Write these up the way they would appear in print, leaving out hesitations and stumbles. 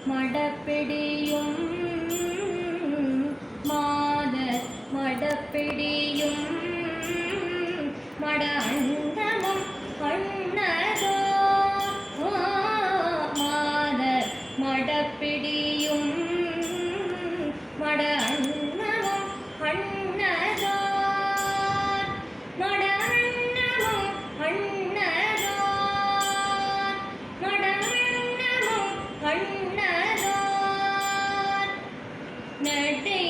மடப்பிடியும் மாதர் மடப்பிடியும் மட அண்டமும் அண்ணதோ மாதர் மடப்பிடியும் மட அண்ணமும் அண்ணதோ மட அண்ணமும் அண்ணதோ மட அண்ணமும் அண்ணதோ நடை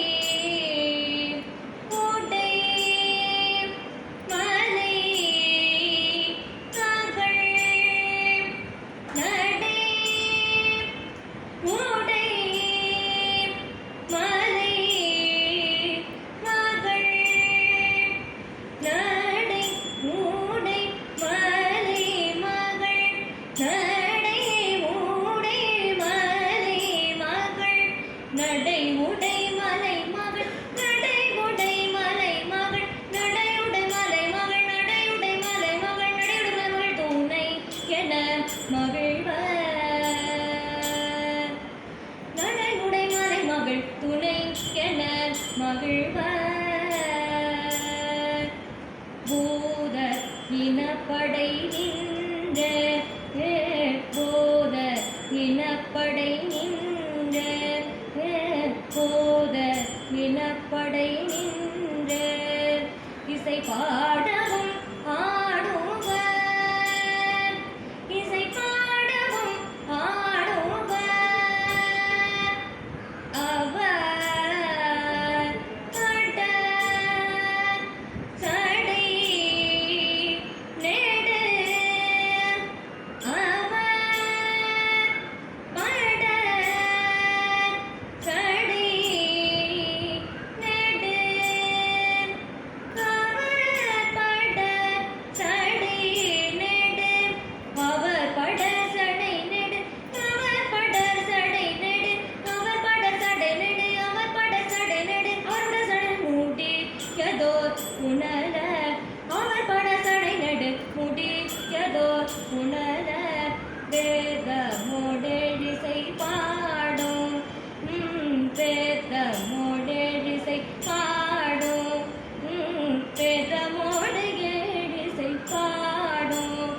நடை உடை மலை மகள் நடை உடை மலை மகள் நடையுடை மலை மகள் நடையுடை மலை மகள் நடையுடை மகள் துணை என மகிழ்வர் நடையுடை மலை மகள் துணை என மகிழ்வர் பூத இனப்படை நின்ற போத இனப்படை நின்ற போத இனப்படை நின்ற இசை பாடவும் ஆடுவர் இசை பாடவும் ஆடுவர் அவர் கட சடை நெடு உணர அவர் படசடை நடு முடியதோ உணர வேத மோடெழிசை பாடும் வேத மோடெழிசை பாடும் வேத மோடு ஏழிசை பாடும்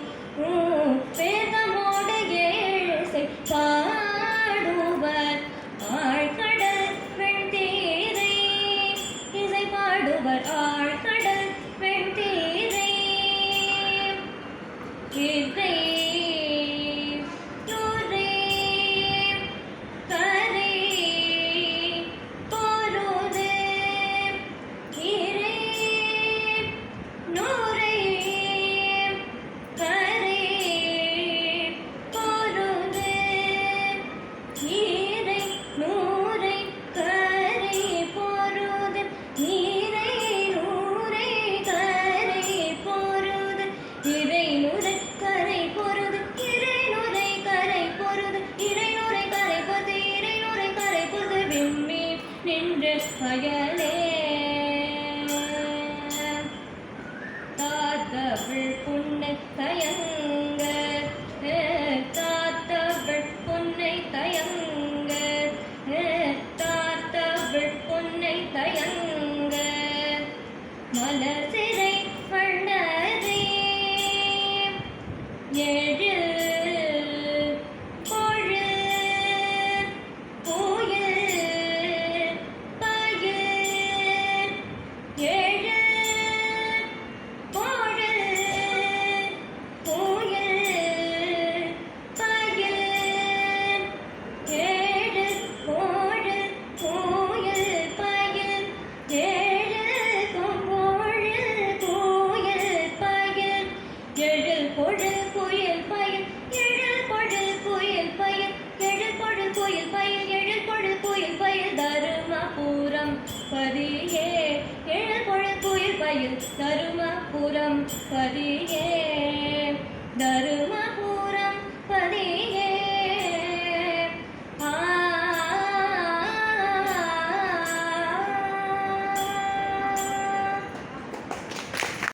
வேத மோடு ஏழிசை பாடுவர் ஆழ்கடல் வெண்தீரை இசை பாடுவர் ஆழ்கடல் வெண்தீரை இறை நூரை கரை பொருது இறை நூரை கரை பொருது இறை நூரை கரை பொருது நீரை நூரை கரை பொருது இறை நுரை கரை பொருது இறை நுரை கரை பொருது இறை நுரை கரை பொருது இறை நுரை கரை பொருது விம்மி நின்று வயலே தாத்தவள் புன்னை தயங்க தாத்தவள் புன்னை தயங்க தாத்தவள் புன்னை தயங்க மலர் சிறை வண்ணரே ஏழு பொழு கோயில் பயில் ஏழு பொழு கோயில் பயில் ஏழு பொழு கோயில் பயில் ஏழு பொழு கோயில் பயில் எழில் பொழு கோயில் பயில் எழில் பொழு கோயில் பயில் எழில் பொழு கோயில் பயில் தருமபுரம் பதியே எழில் பொழு கோயில் பயில் தருமபுரம் பதியே தரு